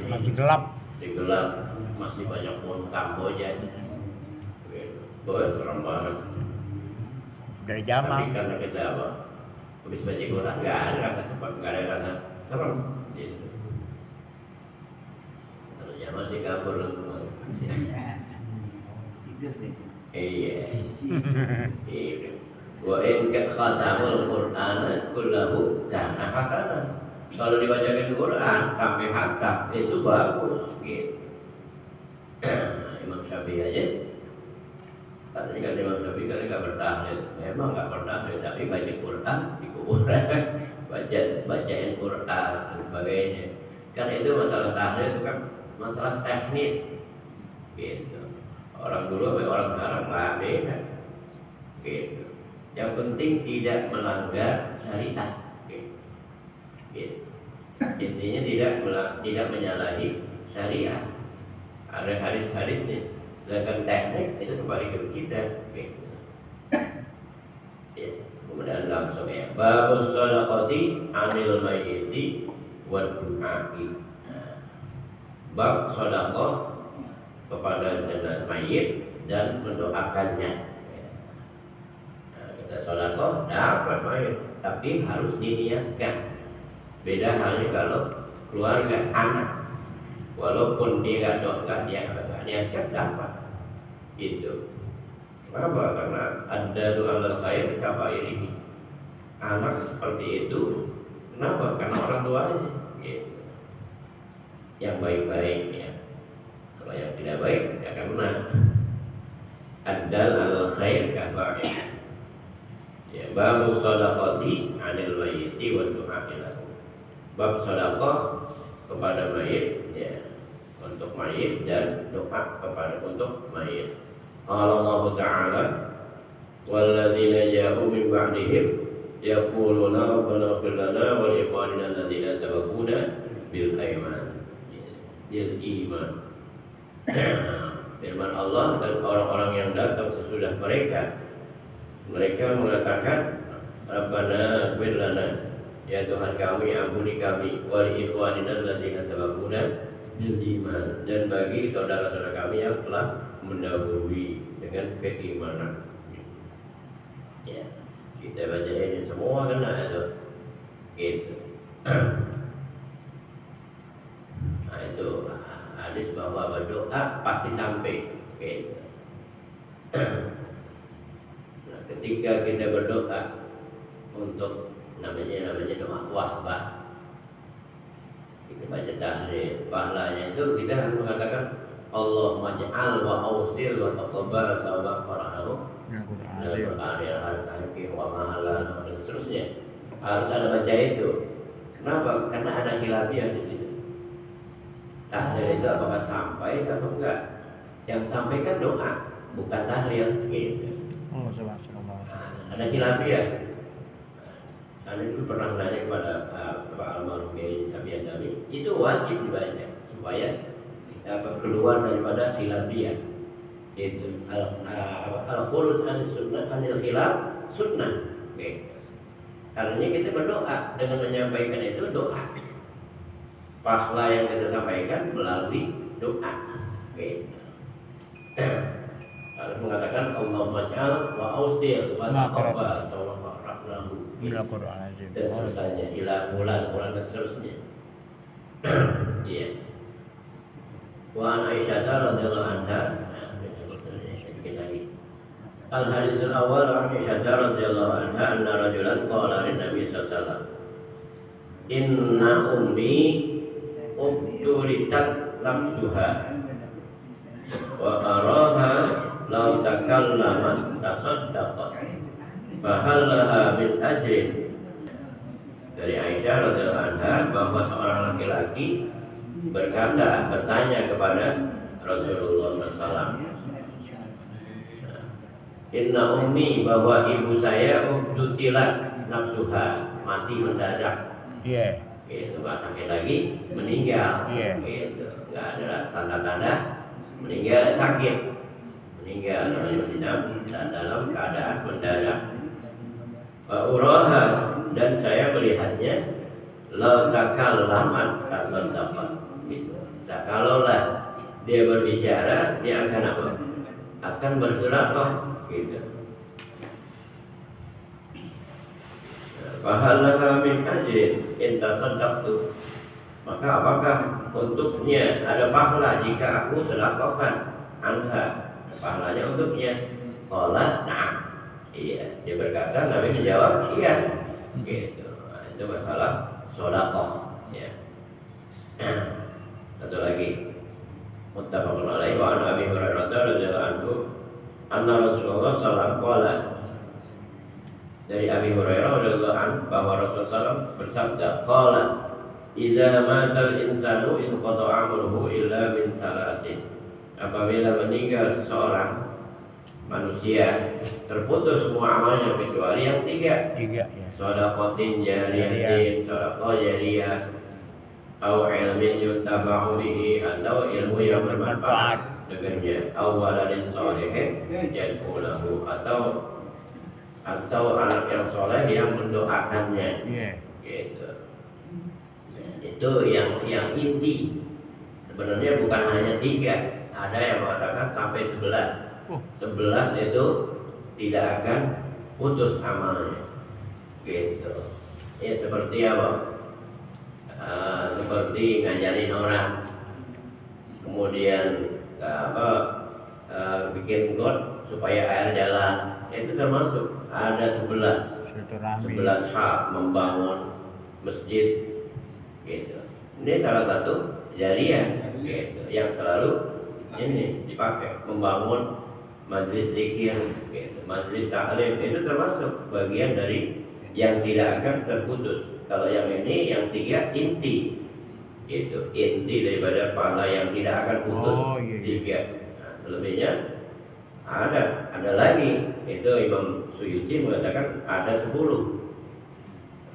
Masih gelap. Masih gelap, masih banyak pohon Kamboja. Serem banget. Dari zaman. Tapi karena kita apa? Habis baca Quran nggak ada rasa sempat, nggak ada rasa serem. Gitu. Terusnya masih kabur semua. Iya. Iya. Wa in khatamul Qur'an kullahu kana hasanan. Kalau dibacakan Quran sampai khatam itu bagus gitu. Imam Syafi'i aja katanya kan Imam Syafi'i kan nggak bertahlil, memang nggak bertahlil, tapi baca Quran di kuburan, bacain Quran dan sebagainya. Kan itu masalah tahlil itu kan masalah teknis, gitu. Orang dulu sama orang sekarang nggak beda, gitu. Yang penting tidak melanggar syariat, gitu. Intinya tidak menyalahi syariat. Ada hadis-hadis nih. Sedangkan teknik itu kembali ke kita. Gitu. Ya, kemudian langsung ya. Babus shadaqati 'anil mayyiti wa du'a'i. Bab sedekah kepada jenazah mayit dan mendoakannya. Nah, kita sedekah dapat mayit, tapi harus diniatkan. Beda halnya kalau keluarga anak. Walaupun dia nggak niatkan dapat. Itu. Kenapa? Karena ada doa khair kabair ini. Anak seperti itu, kenapa? Karena orang tuanya. Gitu. Yang baik-baik ya. Kalau yang tidak baik, ya karena ada khair kabair. Ya, bab shadaqati 'anil mayyiti wa du'a'i lahu. Bab sedekah kepada mayit, ya, untuk mayit dan doa kepada untuk mayit. Allah Ta'ala walladzina ja'u min ba'dihim yaquluna rabbana ighfir lana wa li ikhwanina alladzina sabaquna bil iman. Firman Allah, dan orang-orang yang datang sesudah mereka mengatakan Rabbana ighfir lana, ya Tuhan kami ampuni kami, wa li ikhwanina alladzina sabaquna bil iman, dan bagi saudara-saudara kami yang telah mendahului dengan keimanan. Ya, kita baca ini semua kena itu. Gitu. Nah itu hadis bahwa berdoa pasti sampai. Gitu. Nah, ketika kita berdoa untuk namanya doa wahbah, kita baca tahlil, pahalanya itu kita harus mengatakan Allahumma ja'al wa awsil wa taqabbal sawab fara'ahu wa mahalan dan seterusnya. Harus ada baca itu. Kenapa? Karena ada khilafiyah di situ. Tahlil itu apakah sampai atau enggak? Yang sampaikan doa, bukan tahlil gitu. Ada khilafiyah. Saya itu pernah nanya kepada Pak Almarhum Sabian Dami, itu wajib dibaca supaya keluar daripada khilafiyah. Itu al-khuruj an sunnah anil khilaf sunnah. Okay. Karena kita berdoa dengan menyampaikan itu doa. Pahala yang kita sampaikan melalui doa. Okay. Harus mengatakan Allahumma ja'al wa awsil wa taqabbal sawfa rahlahu. Dan seterusnya ila bulan dan seterusnya. Iya. Wa Aisyah radhiyallahu anha. Al-hadis al-awwal an Aisyah radhiyallahu anha anna rajulan qala lin Nabi sallallahu alaihi wasallam, inna ummi ubturitat nafsuha wa araha law takallamat tasaddaqat fahal laha min ajrin. Dari Aisyah radhiyallahu anha bahwa seorang laki-laki bertanya kepada Rasulullah SAW, inna ummi, bahwa ibu saya ubtutilat nafsuha, mati mendadak. Iya. Itu nggak sakit lagi, meninggal. Iya. Gitu. Nggak ada tanda-tanda meninggal sakit, meninggal dalam keadaan mendadak. Uraha, dan saya melihatnya la takallamat tasaddaqat, Gitu. Nah, kalaulah dia berbicara, dia akan apa? Akan bersedekah. Gitu. Fahalaha min ajrin in tasaddaqtu, maka apakah untuknya ada pahala jika aku sedekahkan anha, pahalanya untuknya? Qala na'am, iya. Dia berkata, Nabi menjawab iya. Gitu. Nah, itu masalah sedekah ya. Satu lagi, muttafaqun alaihi wa an Abi Hurairah radhiyallahu anhu anna Rasulullah sallallahu alaihi wasallam, dari Abi Hurairah radhiyallahu anhu bahwa Rasulullah SAW bersabda, qala idza matal insanu inqata'a amaluhu illa min salasin, apabila meninggal seseorang manusia terputus semua amalnya kecuali yang tiga. Tiga ya. Shadaqatin jariyatin, shadaqah jariyah, atau ilmin yuntaba'u bihi, atau ilmu yang bermanfaat dengannya, atau waladin sholihin yad'u lahu, atau anak yang soleh yang mendoakannya. Iya. Gitu. Itu yang inti. Sebenarnya bukan hanya tiga, ada yang mengatakan sampai 11. 11 itu tidak akan putus amalnya. Gitu. Ya seperti apa? Seperti ngajarin orang, kemudian bikin got supaya air jalan, itu termasuk. Ada 11 hak membangun masjid. Gitu. Ini salah satu jariah gitu, yang selalu ini dipakai, membangun majlis zikir, gitu, majlis taklim, itu termasuk bagian dari yang tidak akan terputus. Kalau yang ini yang tiga inti, gitu, inti daripada pahala yang tidak akan putus. Tiga. Nah, selebihnya ada lagi. Itu Imam Suyuti mengatakan ada 10.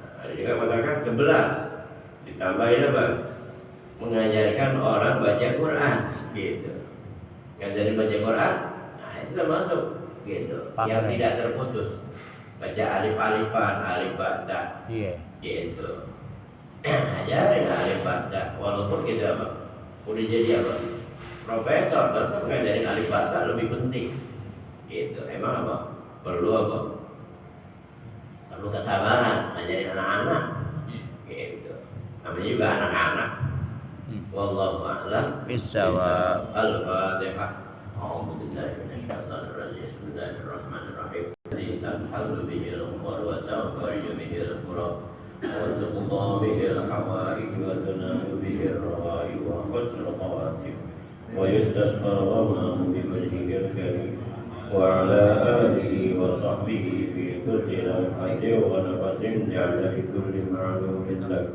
Nah, ada juga mengatakan 11. Ditambahin apa? Mengajarkan orang baca Quran, gitu. Ngajarin baca Quran, nah itu termasuk, gitu. Yang tidak terputus. Baca alif-alifan, alif ba'da. Iya. Gitu. Ajarin alif ba'da. Walaupun kita apa? Udah jadi apa? Profesor, tetap ngajarin alif ba'da lebih penting. Gitu. Emang apa? Perlu apa? Perlu kesabaran ngajarin anak-anak. Gitu. Namanya juga anak-anak. Wallahu a'lam Bissawab. Al-Fatihah. A'udzu billahi minasyaitonir rajim. Bismillahirrahmanirrahim. Tanhalu bihil umur wa tawfarju bihil qurab wa tuqda bihil hawaij wa tunalu bihil rawa'i wa husnul khawatim wa yustasqal ghamam biwajhihil karim wa ala alihi wa sahbihi fi kulli lamhatin wa nafasin ja'ala fi kulli ma'lumin lak.